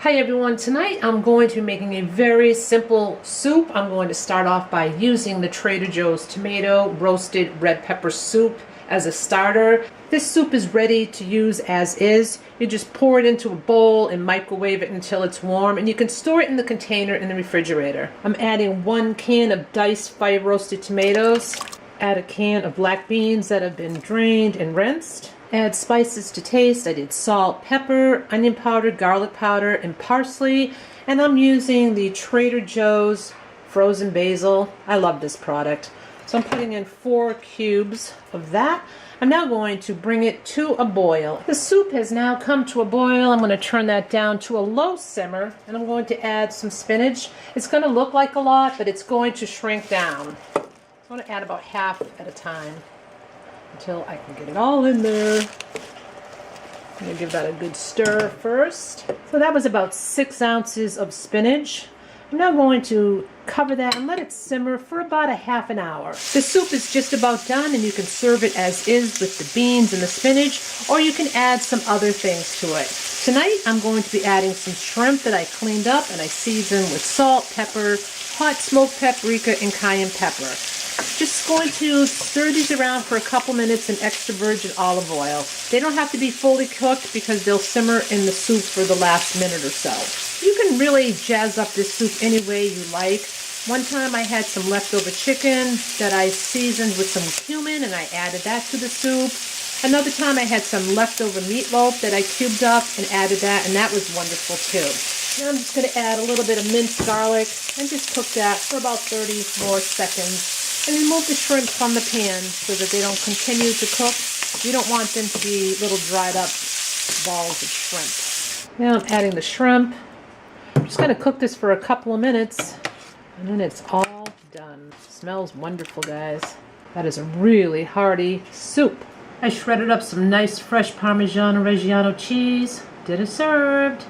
Hi everyone, tonight I'm going to be making a very simple soup. I'm going to start off by using the Trader Joe's tomato roasted red pepper soup as a starter. This soup is ready to use as is. You just pour it into a bowl and microwave it until it's warm, and you can store it in the container in the refrigerator. I'm adding 1 can of diced fire roasted tomatoes. Add a can of black beans that have been drained and rinsed. Add spices to taste. I did salt, pepper, onion powder, garlic powder, and parsley. And I'm using the Trader Joe's frozen basil. I love this product. So I'm putting in 4 cubes of that. I'm now going to bring it to a boil. The soup has now come to a boil. I'm going to turn that down to a low simmer, and I'm going to add some spinach. It's going to look like a lot, but it's going to shrink down. So I'm going to add about half at a time until I can get it all in there. I'm going to give that a good stir first. So that was about 6 ounces of spinach. I'm now going to cover that and let it simmer for about a half an hour. The soup is just about done, and you can serve it as is with the beans and the spinach, or you can add some other things to it. Tonight I'm going to be adding some shrimp that I cleaned up and I seasoned with salt, pepper, hot smoked paprika, and cayenne pepper. Just going to stir these around for a couple minutes in extra virgin olive oil. They don't have to be fully cooked because they'll simmer in the soup for the last minute or so. You can really jazz up this soup any way you like. One time I had some leftover chicken that I seasoned with some cumin and I added that to the soup. Another time I had some leftover meatloaf that I cubed up and added that, and that was wonderful too. Now I'm just going to add a little bit of minced garlic and just cook that for about 30 more seconds. And remove the shrimp from the pan so that they don't continue to cook. You don't want them to be little dried up balls of shrimp. Now I'm adding the shrimp. I'm just going to cook this for a couple of minutes, and then it's all done. It smells wonderful, guys. That is a really hearty soup. I shredded up some nice fresh Parmesan Reggiano cheese. Dinner served.